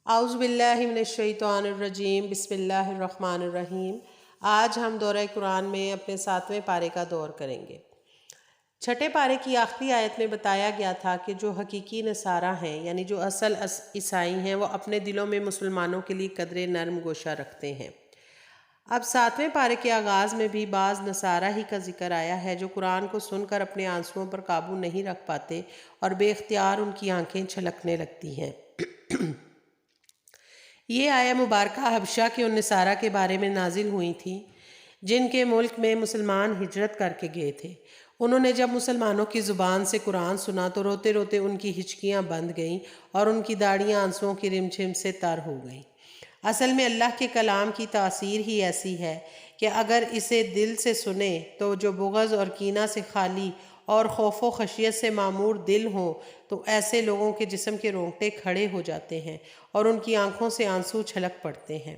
اعوذ باللہ من الشیطان الرجیم بسم اللہ الرحمن الرحیم۔ آج ہم دورہ قرآن میں اپنے 7ویں پارے کا دور کریں گے۔ چھٹے پارے کی آخری آیت میں بتایا گیا تھا کہ جو حقیقی نصارہ ہیں یعنی جو اصل عیسائی ہیں وہ اپنے دلوں میں مسلمانوں کے لیے قدر نرم گوشہ رکھتے ہیں۔ اب 7ویں پارے کے آغاز میں بھی بعض نصارہ ہی کا ذکر آیا ہے جو قرآن کو سن کر اپنے آنسوؤں پر قابو نہیں رکھ پاتے اور بے اختیار ان کی آنکھیں چھلکنے لگتی ہیں۔ یہ آیہ مبارکہ حبشہ کے ان نصارہ کے بارے میں نازل ہوئی تھی جن کے ملک میں مسلمان ہجرت کر کے گئے تھے۔ انہوں نے جب مسلمانوں کی زبان سے قرآن سنا تو روتے روتے ان کی ہچکیاں بند گئیں اور ان کی داڑیاں آنسوؤں کی رمجھم سے تر ہو گئیں۔ اصل میں اللہ کے کلام کی تاثیر ہی ایسی ہے کہ اگر اسے دل سے سنیں تو جو بغض اور کینہ سے خالی اور خوف و خشیت سے معمور دل ہوں تو ایسے لوگوں کے جسم کے رونگٹے کھڑے ہو جاتے ہیں اور ان کی آنکھوں سے آنسو چھلک پڑتے ہیں۔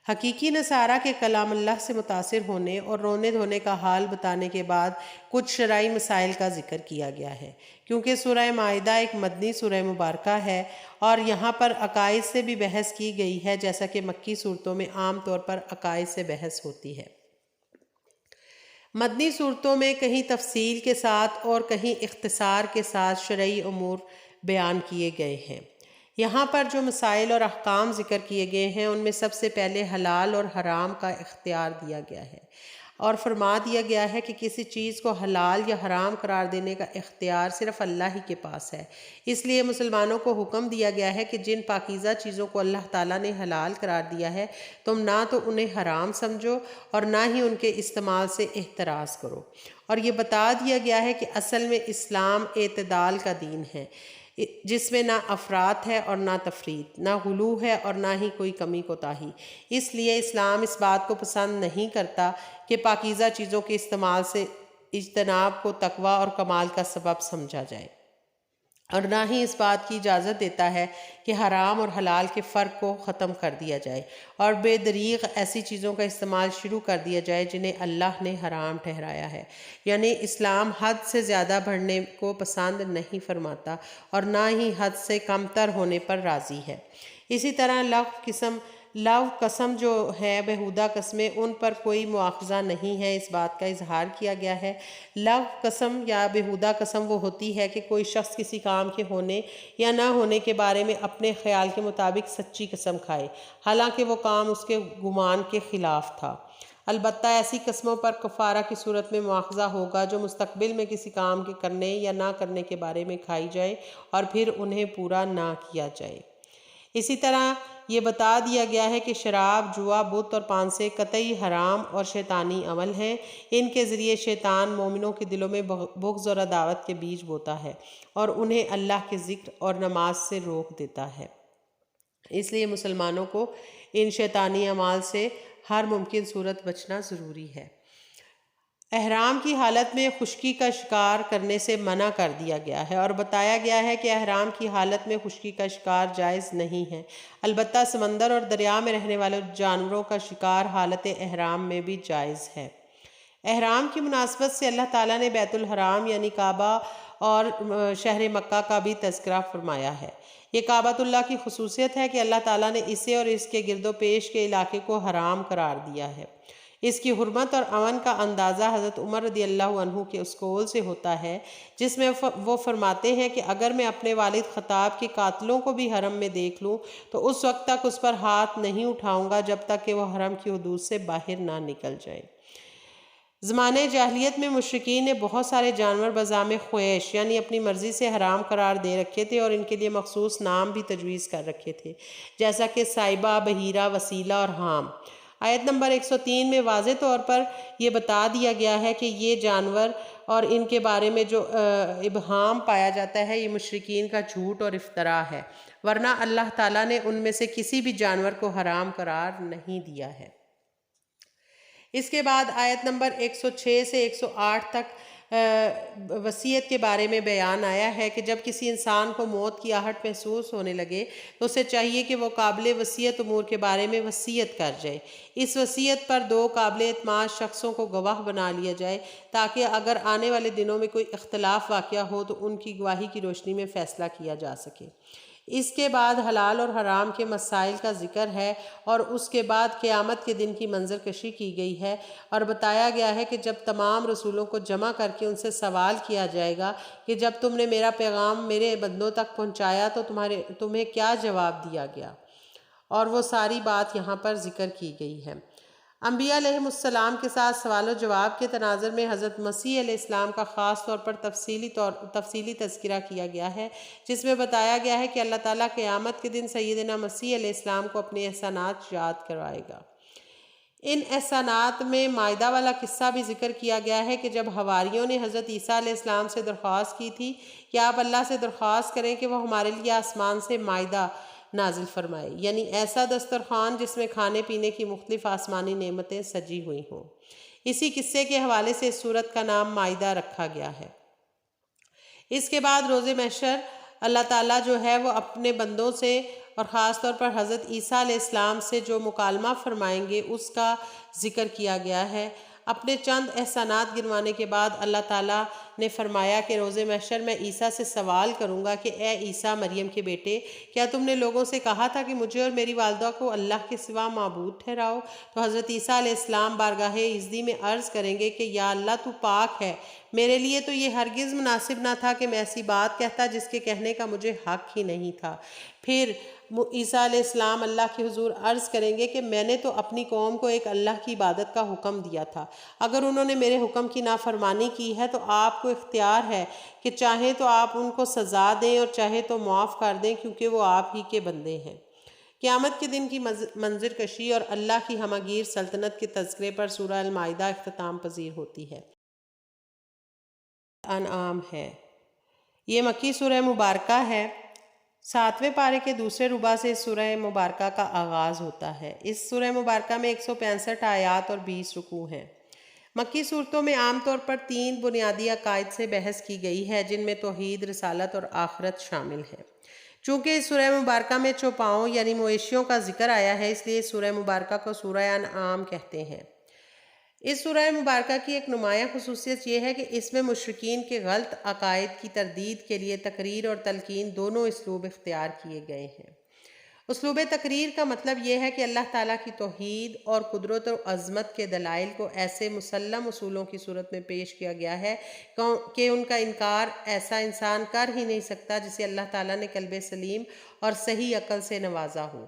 حقیقی نصارہ کے کلام اللہ سے متاثر ہونے اور رونے دھونے کا حال بتانے کے بعد کچھ شرعی مسائل کا ذکر کیا گیا ہے۔ کیونکہ سورہ مائدہ ایک مدنی سورہ مبارکہ ہے اور یہاں پر عقائد سے بھی بحث کی گئی ہے جیسا کہ مکی صورتوں میں عام طور پر عقائد سے بحث ہوتی ہے۔ مدنی صورتوں میں کہیں تفصیل کے ساتھ اور کہیں اختصار کے ساتھ شرعی امور بیان کیے گئے ہیں۔ یہاں پر جو مسائل اور احکام ذکر کیے گئے ہیں ان میں سب سے پہلے حلال اور حرام کا اختیار دیا گیا ہے اور فرما دیا گیا ہے کہ کسی چیز کو حلال یا حرام قرار دینے کا اختیار صرف اللہ ہی کے پاس ہے۔ اس لیے مسلمانوں کو حکم دیا گیا ہے کہ جن پاکیزہ چیزوں کو اللہ تعالیٰ نے حلال قرار دیا ہے تم نہ تو انہیں حرام سمجھو اور نہ ہی ان کے استعمال سے احتراز کرو۔ اور یہ بتا دیا گیا ہے کہ اصل میں اسلام اعتدال کا دین ہے جس میں نہ افراط ہے اور نہ تفریط، نہ غلو ہے اور نہ ہی کوئی کمی کوتاہی۔ اس لیے اسلام اس بات کو پسند نہیں کرتا کہ پاکیزہ چیزوں کے استعمال سے اجتناب کو تقویٰ اور کمال کا سبب سمجھا جائے اور نہ ہی اس بات کی اجازت دیتا ہے کہ حرام اور حلال کے فرق کو ختم کر دیا جائے اور بے دریغ ایسی چیزوں کا استعمال شروع کر دیا جائے جنہیں اللہ نے حرام ٹھہرایا ہے۔ یعنی اسلام حد سے زیادہ بڑھنے کو پسند نہیں فرماتا اور نہ ہی حد سے کم تر ہونے پر راضی ہے۔ اسی طرح لغو قسم جو ہے بیہودہ قسمیں ان پر کوئی مواخذہ نہیں ہے، اس بات کا اظہار کیا گیا ہے۔ لغو قسم یا بیہودہ قسم وہ ہوتی ہے کہ کوئی شخص کسی کام کے ہونے یا نہ ہونے کے بارے میں اپنے خیال کے مطابق سچی قسم کھائے حالانکہ وہ کام اس کے گمان کے خلاف تھا۔ البتہ ایسی قسموں پر کفارہ کی صورت میں مواخذہ ہوگا جو مستقبل میں کسی کام کے کرنے یا نہ کرنے کے بارے میں کھائی جائے اور پھر انہیں پورا نہ کیا جائے۔ اسی طرح یہ بتا دیا گیا ہے کہ شراب، جوا، بت اور پانسے قطعی حرام اور شیطانی عمل ہیں۔ ان کے ذریعے شیطان مومنوں کے دلوں میں بغض اور عداوت کے بیج بوتا ہے اور انہیں اللہ کے ذکر اور نماز سے روک دیتا ہے۔ اس لیے مسلمانوں کو ان شیطانی اعمال سے ہر ممکن صورت بچنا ضروری ہے۔ احرام کی حالت میں خشکی کا شکار کرنے سے منع کر دیا گیا ہے اور بتایا گیا ہے کہ احرام کی حالت میں خشکی کا شکار جائز نہیں ہے، البتہ سمندر اور دریا میں رہنے والے جانوروں کا شکار حالت احرام میں بھی جائز ہے۔ احرام کی مناسبت سے اللہ تعالیٰ نے بیت الحرام یعنی کعبہ اور شہر مکہ کا بھی تذکرہ فرمایا ہے۔ یہ کعبۃ اللہ کی خصوصیت ہے کہ اللہ تعالیٰ نے اسے اور اس کے گرد و پیش کے علاقے کو حرام قرار دیا ہے۔ اس کی حرمت اور امن کا اندازہ حضرت عمر رضی اللہ عنہ کے اس قول سے ہوتا ہے جس میں وہ فرماتے ہیں کہ اگر میں اپنے والد خطاب کے قاتلوں کو بھی حرم میں دیکھ لوں تو اس وقت تک اس پر ہاتھ نہیں اٹھاؤں گا جب تک کہ وہ حرم کی حدود سے باہر نہ نکل جائیں۔ زمانۂ جاہلیت میں مشرکین نے بہت سارے جانور بذام خویش یعنی اپنی مرضی سے حرام قرار دے رکھے تھے اور ان کے لیے مخصوص نام بھی تجویز کر رکھے تھے جیسا کہ صائبہ، بحیرہ، وسیلہ اور حام۔ آیت نمبر 103 میں واضح طور پر یہ بتا دیا گیا ہے کہ یہ جانور اور ان کے بارے میں جو ابہام پایا جاتا ہے یہ مشرکین کا جھوٹ اور افتراء ہے، ورنہ اللہ تعالیٰ نے ان میں سے کسی بھی جانور کو حرام قرار نہیں دیا ہے۔ اس کے بعد آیت نمبر 106 سے 108 تک وصیت کے بارے میں بیان آیا ہے کہ جب کسی انسان کو موت کی آہٹ محسوس ہونے لگے تو اسے چاہیے کہ وہ قابل وصیت امور کے بارے میں وصیت کر جائے۔ اس وصیت پر 2 قابل اعتماد شخصوں کو گواہ بنا لیا جائے تاکہ اگر آنے والے دنوں میں کوئی اختلاف واقع ہو تو ان کی گواہی کی روشنی میں فیصلہ کیا جا سکے۔ اس کے بعد حلال اور حرام کے مسائل کا ذکر ہے اور اس کے بعد قیامت کے دن کی منظر کشی کی گئی ہے اور بتایا گیا ہے کہ جب تمام رسولوں کو جمع کر کے ان سے سوال کیا جائے گا کہ جب تم نے میرا پیغام میرے بندوں تک پہنچایا تو تمہیں کیا جواب دیا گیا، اور وہ ساری بات یہاں پر ذکر کی گئی ہے۔ انبیاء علیہ السلام کے ساتھ سوال و جواب کے تناظر میں حضرت مسیح علیہ السلام کا خاص طور پر تفصیلی تذکرہ کیا گیا ہے، جس میں بتایا گیا ہے کہ اللہ تعالیٰ قیامت کے دن سیدنا مسیح علیہ السلام کو اپنے احسانات یاد کروائے گا۔ ان احسانات میں مائدہ والا قصہ بھی ذکر کیا گیا ہے کہ جب حواریوں نے حضرت عیسیٰ علیہ السلام سے درخواست کی تھی کہ آپ اللہ سے درخواست کریں کہ وہ ہمارے لیے آسمان سے مائدہ نازل فرمائے، یعنی ایسا دسترخوان جس میں کھانے پینے کی مختلف آسمانی نعمتیں سجی ہوئی ہوں۔ اسی قصے کے حوالے سے اس سورت کا نام مائدہ رکھا گیا ہے۔ اس کے بعد روز محشر اللہ تعالیٰ جو ہے وہ اپنے بندوں سے اور خاص طور پر حضرت عیسیٰ علیہ السلام سے جو مکالمہ فرمائیں گے اس کا ذکر کیا گیا ہے۔ اپنے چند احسانات گنوانے کے بعد اللہ تعالیٰ نے فرمایا کہ روز محشر میں عیسیٰ سے سوال کروں گا کہ اے عیسیٰ مریم کے بیٹے، کیا تم نے لوگوں سے کہا تھا کہ مجھے اور میری والدہ کو اللہ کے سوا معبود ٹھہراؤ؟ تو حضرت عیسیٰ علیہ السلام بارگاہ عزتی میں عرض کریں گے کہ یا اللہ تو پاک ہے، میرے لیے تو یہ ہرگز مناسب نہ تھا کہ میں ایسی بات کہتا جس کے کہنے کا مجھے حق ہی نہیں تھا۔ پھر عیسیٰ علیہ السلام اللہ کے حضور عرض کریں گے کہ میں نے تو اپنی قوم کو ایک اللہ کی عبادت کا حکم دیا تھا، اگر انہوں نے میرے حکم کی نافرمانی کی ہے تو آپ کو اختیار ہے کہ چاہیں تو آپ ان کو سزا دیں اور چاہے تو معاف کر دیں، کیونکہ وہ آپ ہی کے بندے ہیں۔ قیامت کے دن کی منظر کشی اور اللہ کی ہمہ گیر سلطنت کے تذکرے پر سورہ المائدہ اختتام پذیر ہوتی ہے۔ انعام ہے، یہ مکی سورہ مبارکہ ہے۔ 7ویں پارے کے دوسرے ربع سے اس سورہ مبارکہ کا آغاز ہوتا ہے۔ اس سورہ مبارکہ میں 165 آیات اور 20 رکوع ہیں۔ مکی صورتوں میں عام طور پر 3 بنیادی عقائد سے بحث کی گئی ہے، جن میں توحید، رسالت اور آخرت شامل ہے۔ چونکہ اس سورہ مبارکہ میں چوپاؤں یعنی مویشیوں کا ذکر آیا ہے، اس لیے اس سورہ مبارکہ کو سورہ انعام کہتے ہیں۔ اس سورہ مبارکہ کی ایک نمایاں خصوصیت یہ ہے کہ اس میں مشرکین کے غلط عقائد کی تردید کے لیے تقریر اور تلقین دونوں اسلوب اختیار کیے گئے ہیں۔ اسلوب تقریر کا مطلب یہ ہے کہ اللہ تعالیٰ کی توحید اور قدرت و عظمت کے دلائل کو ایسے مسلم اصولوں کی صورت میں پیش کیا گیا ہے کہ ان کا انکار ایسا انسان کر ہی نہیں سکتا جسے اللہ تعالیٰ نے قلب سلیم اور صحیح عقل سے نوازا ہو۔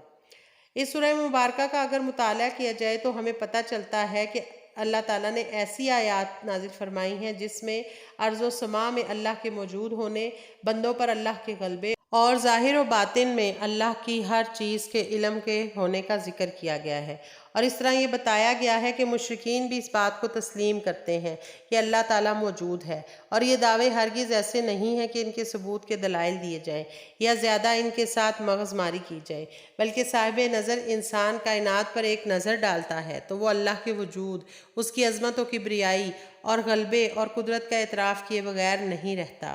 اس سورہ مبارکہ کا اگر مطالعہ کیا جائے تو ہمیں پتہ چلتا ہے کہ اللہ تعالیٰ نے ایسی آیات نازل فرمائی ہیں جس میں ارض و سما میں اللہ کے موجود ہونے، بندوں پر اللہ کے غلبے اور ظاہر و باطن میں اللہ کی ہر چیز کے علم کے ہونے کا ذکر کیا گیا ہے، اور اس طرح یہ بتایا گیا ہے کہ مشرکین بھی اس بات کو تسلیم کرتے ہیں کہ اللہ تعالیٰ موجود ہے، اور یہ دعوے ہرگز ایسے نہیں ہیں کہ ان کے ثبوت کے دلائل دیے جائیں یا زیادہ ان کے ساتھ مغز ماری کی جائے، بلکہ صاحب نظر انسان کائنات پر ایک نظر ڈالتا ہے تو وہ اللہ کے وجود، اس کی عظمت و کبریائی اور غلبے اور قدرت کا اعتراف کیے بغیر نہیں رہتا۔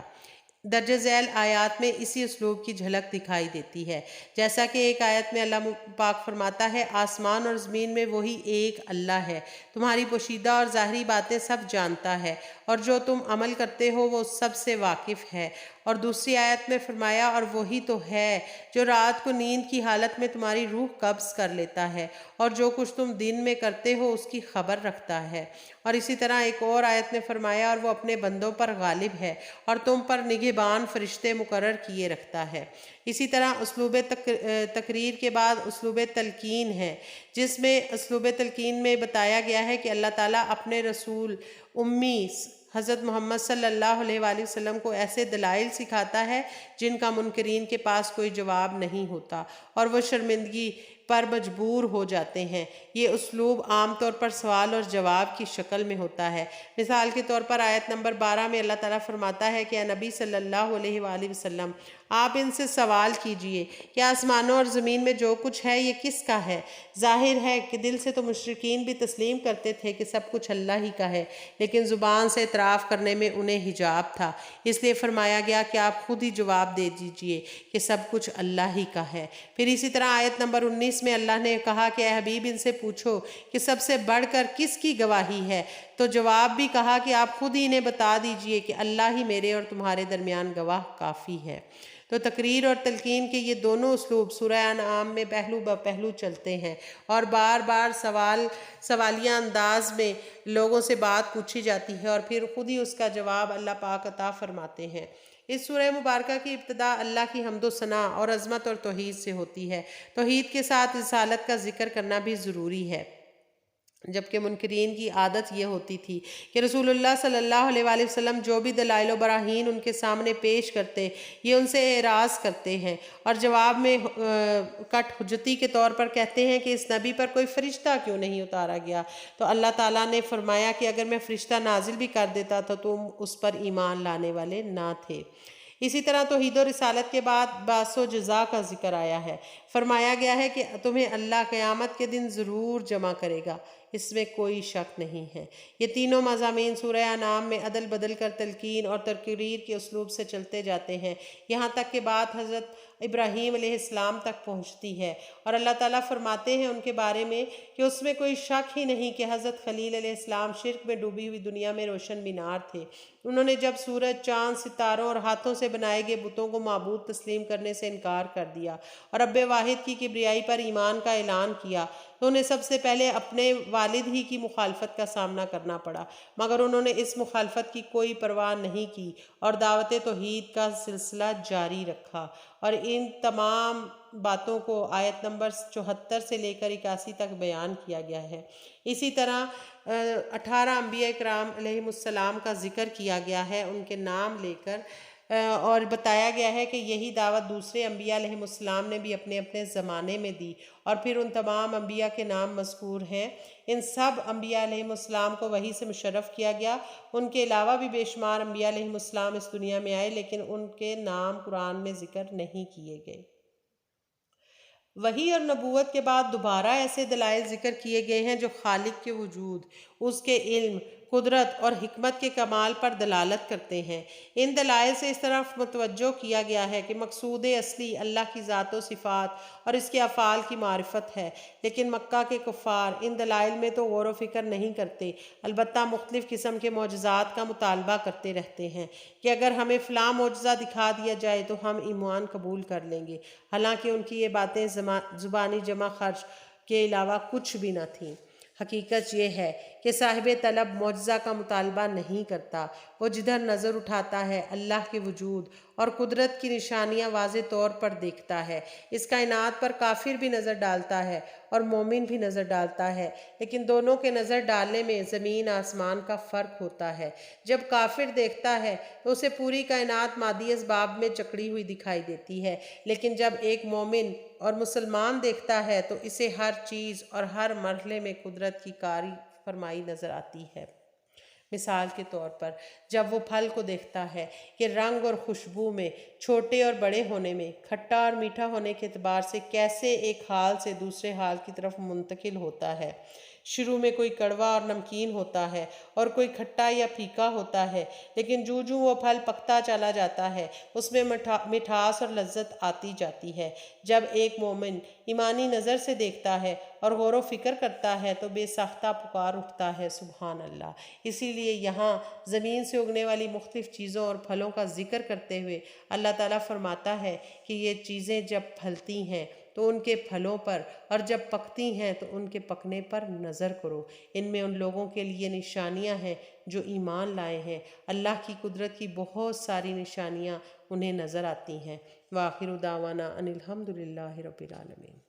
درج ذیل آیات میں اسی اسلوب کی جھلک دکھائی دیتی ہے، جیسا کہ ایک آیت میں اللہ پاک فرماتا ہے، آسمان اور زمین میں وہی ایک اللہ ہے، تمہاری پوشیدہ اور ظاہری باتیں سب جانتا ہے، اور جو تم عمل کرتے ہو وہ سب سے واقف ہے۔ اور دوسری آیت میں فرمایا، اور وہی تو ہے جو رات کو نیند کی حالت میں تمہاری روح قبض کر لیتا ہے، اور جو کچھ تم دن میں کرتے ہو اس کی خبر رکھتا ہے۔ اور اسی طرح ایک اور آیت میں فرمایا، اور وہ اپنے بندوں پر غالب ہے اور تم پر نگہبان فرشتے مقرر کیے رکھتا ہے۔ اسی طرح اسلوب تقریر کے بعد اسلوب تلقین ہے، جس میں اسلوب تلقین میں بتایا گیا ہے کہ اللہ تعالیٰ اپنے رسول امی حضرت محمد صلی اللہ علیہ وآلہ وسلم کو ایسے دلائل سکھاتا ہے جن کا منکرین کے پاس کوئی جواب نہیں ہوتا، اور وہ شرمندگی پر مجبور ہو جاتے ہیں۔ یہ اسلوب عام طور پر سوال اور جواب کی شکل میں ہوتا ہے۔ مثال کے طور پر آیت نمبر 12 میں اللہ تعالیٰ فرماتا ہے کہ اے نبی صلی اللہ علیہ وآلہ وسلم، آپ ان سے سوال کیجئے کہ آسمانوں اور زمین میں جو کچھ ہے یہ کس کا ہے؟ ظاہر ہے کہ دل سے تو مشرکین بھی تسلیم کرتے تھے کہ سب کچھ اللہ ہی کا ہے، لیکن زبان سے اعتراف کرنے میں انہیں حجاب تھا، اس لیے فرمایا گیا کہ آپ خود ہی جواب دے دیجئے کہ سب کچھ اللہ ہی کا ہے۔ پھر اسی طرح آیت نمبر 19 میں اللہ نے کہا کہ اے حبیب ان سے پوچھو کہ سب سے بڑھ کر کس کی گواہی ہے، تو جواب بھی کہا کہ آپ خود ہی انہیں بتا دیجئے کہ اللہ ہی میرے اور تمہارے درمیان گواہ کافی ہے۔ تو تقریر اور تلقین کے یہ دونوں اسلوب سورہ انعام میں پہلو بہ پہلو چلتے ہیں، اور بار بار سوالیہ انداز میں لوگوں سے بات پوچھی جاتی ہے اور پھر خود ہی اس کا جواب اللہ پاک عطا فرماتے ہیں۔ اس سورہ مبارکہ کی ابتدا اللہ کی حمد و ثنا اور عظمت اور توحید سے ہوتی ہے۔ توحید کے ساتھ رسالت کا ذکر کرنا بھی ضروری ہے، جبکہ منکرین کی عادت یہ ہوتی تھی کہ رسول اللہ صلی اللہ علیہ وآلہ وسلم جو بھی دلائل و براہین ان کے سامنے پیش کرتے، یہ ان سے اعراض کرتے ہیں اور جواب میں کٹ حجتی کے طور پر کہتے ہیں کہ اس نبی پر کوئی فرشتہ کیوں نہیں اتارا گیا؟ تو اللہ تعالیٰ نے فرمایا کہ اگر میں فرشتہ نازل بھی کر دیتا تو تم اس پر ایمان لانے والے نہ تھے۔ اسی طرح توحید و رسالت کے بعد بعث و جزا کا ذکر آیا ہے۔ فرمایا گیا ہے کہ تمہیں اللہ قیامت کے دن ضرور جمع کرے گا، اس میں کوئی شک نہیں ہے۔ یہ تینوں مضامین سورہ انعام میں عدل بدل کر تلقین اور تقریر کے اسلوب سے چلتے جاتے ہیں، یہاں تک کہ بات حضرت ابراہیم علیہ السلام تک پہنچتی ہے، اور اللہ تعالیٰ فرماتے ہیں ان کے بارے میں کہ اس میں کوئی شک ہی نہیں کہ حضرت خلیل علیہ السلام شرک میں ڈوبی ہوئی دنیا میں روشن مینار تھے۔ انہوں نے جب سورج، چاند، ستاروں اور ہاتھوں سے بنائے گئے بتوں کو معبود تسلیم کرنے سے انکار کر دیا اور رب واحد کی کبریائی پر ایمان کا اعلان کیا، تو انہیں سب سے پہلے اپنے والد ہی کی مخالفت کا سامنا کرنا پڑا، مگر انہوں نے اس مخالفت کی کوئی پرواہ نہیں کی اور دعوت توحید کا سلسلہ جاری رکھا، اور ان تمام باتوں کو آیت نمبر 74 سے لے کر 81 تک بیان کیا گیا ہے۔ اسی طرح 18 انبیاء اکرام علیہ السلام کا ذکر کیا گیا ہے ان کے نام لے کر، اور بتایا گیا ہے کہ یہی دعوت دوسرے انبیاء علیہ السلام نے بھی اپنے اپنے زمانے میں دی، اور پھر ان تمام انبیاء کے نام مذکور ہیں۔ ان سب انبیاء علیہ السلام کو وحی سے مشرف کیا گیا۔ ان کے علاوہ بھی بے شمار انبیاء علیہ السلام اس دنیا میں آئے، لیکن ان کے نام قرآن میں ذکر نہیں کیے گئے۔ وحی اور نبوت کے بعد دوبارہ ایسے دلائل ذکر کیے گئے ہیں جو خالق کے وجود، اس کے علم، قدرت اور حکمت کے کمال پر دلالت کرتے ہیں۔ ان دلائل سے اس طرف متوجہ کیا گیا ہے کہ مقصود اصلی اللہ کی ذات و صفات اور اس کے افعال کی معرفت ہے، لیکن مکہ کے کفار ان دلائل میں تو غور و فکر نہیں کرتے، البتہ مختلف قسم کے معجزات کا مطالبہ کرتے رہتے ہیں کہ اگر ہمیں فلاں معجزہ دکھا دیا جائے تو ہم ایمان قبول کر لیں گے، حالانکہ ان کی یہ باتیں زبانی جمع خرچ کے علاوہ کچھ بھی نہ تھیں۔ حقیقت یہ ہے کہ صاحب طلب معجزہ کا مطالبہ نہیں کرتا، وہ جدھر نظر اٹھاتا ہے اللہ کے وجود اور قدرت کی نشانیاں واضح طور پر دیکھتا ہے۔ اس کائنات پر کافر بھی نظر ڈالتا ہے اور مومن بھی نظر ڈالتا ہے، لیکن دونوں کے نظر ڈالنے میں زمین آسمان کا فرق ہوتا ہے۔ جب کافر دیکھتا ہے تو اسے پوری کائنات مادی اسباب میں جکڑی ہوئی دکھائی دیتی ہے، لیکن جب ایک مومن اور مسلمان دیکھتا ہے تو اسے ہر چیز اور ہر مرحلے میں قدرت کی کاری فرمائی نظر آتی ہے۔ مثال کے طور پر جب وہ پھل کو دیکھتا ہے کہ رنگ اور خوشبو میں، چھوٹے اور بڑے ہونے میں، کھٹا اور میٹھا ہونے کے اعتبار سے کیسے ایک حال سے دوسرے حال کی طرف منتقل ہوتا ہے۔ شروع میں کوئی کڑوا اور نمکین ہوتا ہے اور کوئی کھٹا یا پھیکا ہوتا ہے، لیکن جو وہ پھل پکتا چلا جاتا ہے اس میں مٹھاس اور لذت آتی جاتی ہے۔ جب ایک مومن ایمانی نظر سے دیکھتا ہے اور غور و فکر کرتا ہے تو بے ساختہ پکار اٹھتا ہے سبحان اللہ۔ اسی لیے یہاں زمین سے اگنے والی مختلف چیزوں اور پھلوں کا ذکر کرتے ہوئے اللہ تعالیٰ فرماتا ہے کہ یہ چیزیں جب پھلتی ہیں تو ان کے پھلوں پر، اور جب پکتی ہیں تو ان کے پکنے پر نظر کرو، ان میں ان لوگوں کے لیے نشانیاں ہیں جو ایمان لائے ہیں، اللہ کی قدرت کی بہت ساری نشانیاں انہیں نظر آتی ہیں۔ وآخر دعوانا ان الحمد للہ رب العالمین۔